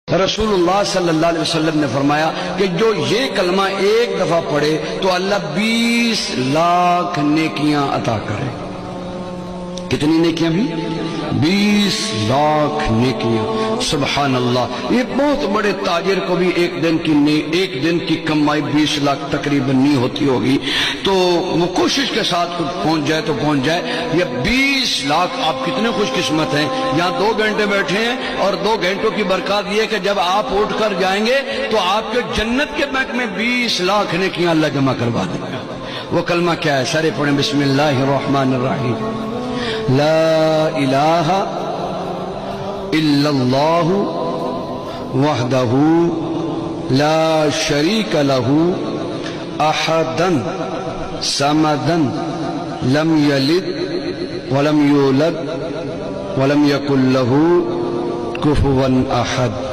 رسول اللہ صلی اللہ علیہ وسلم نے فرمایا کہ جو یہ کلمہ ایک دفعہ پڑھے تو اللہ 20 لاکھ نیکیاں عطا کرے۔ کتنی نیکیاں بھی؟ 20 لاکھ نیکیاں۔ سبحان اللہ، یہ بہت بڑے تاجر کو بھی ایک دن کی کمائی 20 لاکھ تقریباً نہیں ہوتی ہوگی، تو وہ کوشش کے ساتھ پہنچ جائے تو پہنچ جائے۔ یہ 20 لاکھ، آپ کتنے خوش قسمت ہیں، یہاں 2 گھنٹے بیٹھے ہیں اور 2 گھنٹوں کی برکات یہ ہے کہ جب آپ اٹھ کر جائیں گے تو آپ کے جنت کے بینک میں 20 لاکھ نیکیاں اللہ جمع کروا دے گا۔ وہ کلمہ کیا ہے؟ سارے پڑھیں، بسم اللہ الرحمن الرحیم، لا الہ الا اللہ وحدہ لا شریک لہ احدا صمدا لم یلد ولم یولد ولم یکن لہ کفوا احد۔